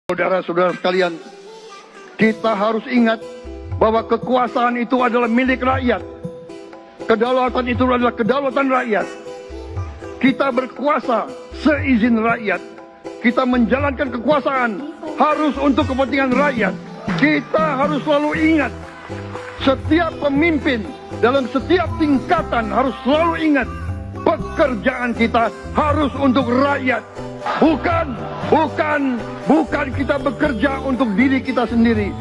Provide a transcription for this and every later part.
Saudara-saudara sekalian, kita harus ingat bahwa kekuasaan itu adalah milik rakyat. Kedaulatan itu adalah kedaulatan rakyat. Kita berkuasa seizin rakyat. Kita menjalankan kekuasaan harus untuk kepentingan rakyat. Kita harus selalu ingat, setiap pemimpin dalam setiap tingkatan harus selalu ingat, pekerjaan kita harus untuk rakyat. Bukan kita bekerja untuk diri kita sendiri.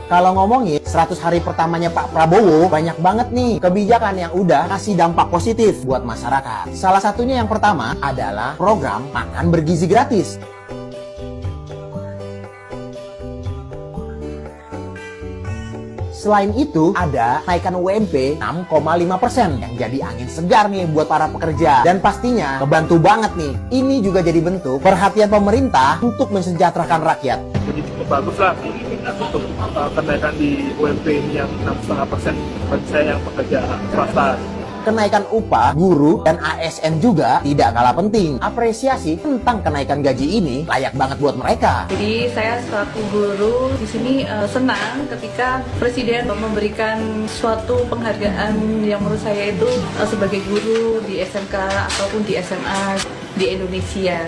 Kalau ngomongin 100 hari pertamanya Pak Prabowo, banyak banget nih kebijakan yang udah kasih dampak positif buat masyarakat. Salah satunya yang pertama adalah program makan bergizi gratis. Selain itu, ada naikan UMP 6,5% yang jadi angin segar nih buat para pekerja. Dan pastinya ngebantu banget nih. Ini juga jadi bentuk perhatian pemerintah untuk mensejahterakan rakyat. Jadi cukup bagus lah untuk kenaikan di UMP ini yang 6,5% bagi saya yang pekerja swasta. Kenaikan upah guru dan ASN juga tidak kalah penting. Apresiasi tentang kenaikan gaji ini layak banget buat mereka. Jadi saya selaku guru di sini senang ketika Presiden memberikan suatu penghargaan yang menurut saya itu sebagai guru di SMK ataupun di SMA di Indonesia.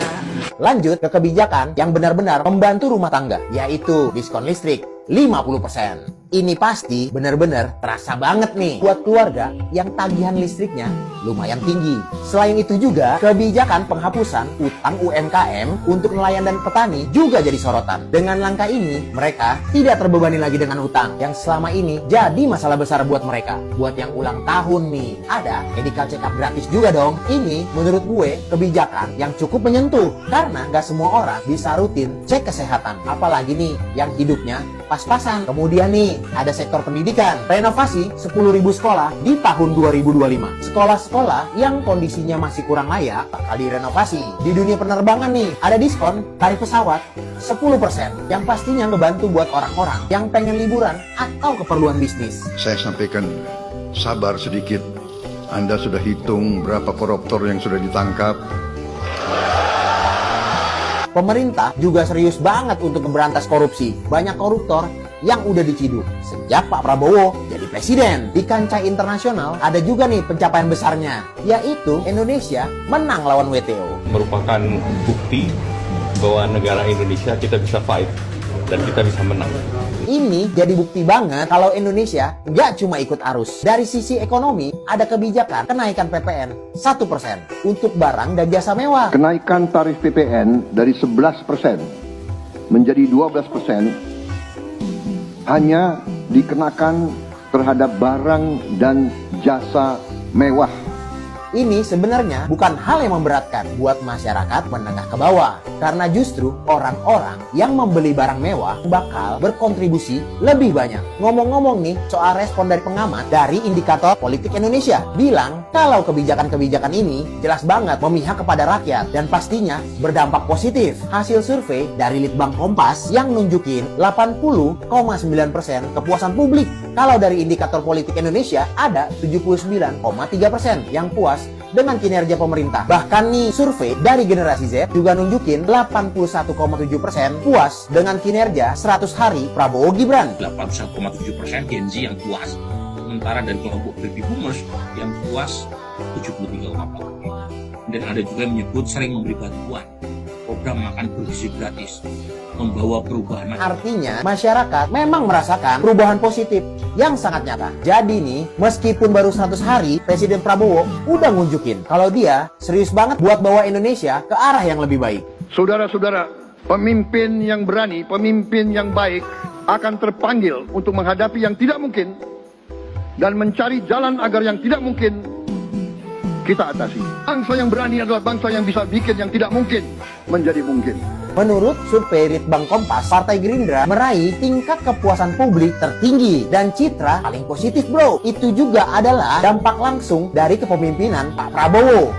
Lanjut ke kebijakan yang benar-benar membantu rumah tangga, yaitu diskon listrik 50%. Ini pasti benar-benar terasa banget nih buat keluarga yang tagihan listriknya lumayan tinggi. Selain itu juga, kebijakan penghapusan utang UMKM untuk nelayan dan petani juga jadi sorotan. Dengan langkah ini, mereka tidak terbebani lagi dengan hutang yang selama ini jadi masalah besar buat mereka. Buat yang ulang tahun nih, ada medical check up gratis juga dong. Ini menurut gue kebijakan yang cukup menyentuh, karena gak semua orang bisa rutin cek kesehatan. Apalagi nih yang hidupnya pas-pasan. Kemudian nih, ada sektor pendidikan, renovasi 10.000 sekolah di tahun 2025. Sekolah-sekolah yang kondisinya masih kurang layak bakal direnovasi. Di dunia penerbangan nih, ada diskon tarif pesawat 10%, yang pastinya ngebantu buat orang-orang yang pengen liburan atau keperluan bisnis. Saya sampaikan, sabar sedikit. Anda sudah hitung berapa koruptor yang sudah ditangkap. Pemerintah juga serius banget untuk memberantas korupsi. Banyak koruptor yang udah diciduk sejak Pak Prabowo jadi presiden. Di kancah internasional ada juga nih pencapaian besarnya, yaitu Indonesia menang lawan WTO. Merupakan bukti bahwa negara Indonesia kita bisa fight dan kita bisa menang. Ini jadi bukti banget kalau Indonesia nggak cuma ikut arus. Dari sisi ekonomi, ada kebijakan kenaikan PPN 1% untuk barang dan jasa mewah. Kenaikan tarif PPN dari 11% menjadi 12% hanya dikenakan terhadap barang dan jasa mewah. Ini sebenarnya bukan hal yang memberatkan buat masyarakat menengah ke bawah, karena justru orang-orang yang membeli barang mewah bakal berkontribusi lebih banyak. Ngomong-ngomong nih soal respon dari pengamat dari Indikator Politik Indonesia, bilang kalau kebijakan-kebijakan ini jelas banget memihak kepada rakyat dan pastinya berdampak positif. Hasil survei dari Litbang Kompas yang nunjukin 80,9% kepuasan publik. Kalau dari Indikator Politik Indonesia ada 79,3% yang puas dengan kinerja pemerintah. Bahkan nih, survei dari generasi Z juga nunjukin 81,7% puas dengan kinerja 100 hari Prabowo Gibran. 81,7% Gen Z yang puas. Sementara dari kelompok baby boomers yang puas 73,4%. Dan ada juga yang menyebut sering memberi bantuan. Program makan bergizi gratis membawa perubahan. Artinya, masyarakat memang merasakan perubahan positif yang sangat nyata. Jadi nih, meskipun baru 100 hari, Presiden Prabowo udah ngunjukin kalau dia serius banget buat bawa Indonesia ke arah yang lebih baik. Saudara-saudara, pemimpin yang berani, pemimpin yang baik akan terpanggil untuk menghadapi yang tidak mungkin dan mencari jalan agar yang tidak mungkin kita atasi. Bangsa yang berani adalah bangsa yang bisa bikin yang tidak mungkin menjadi mungkin. Menurut survei Litbang Kompas, Partai Gerindra meraih tingkat kepuasan publik tertinggi dan citra paling positif bro. Itu juga adalah dampak langsung dari kepemimpinan Pak Prabowo.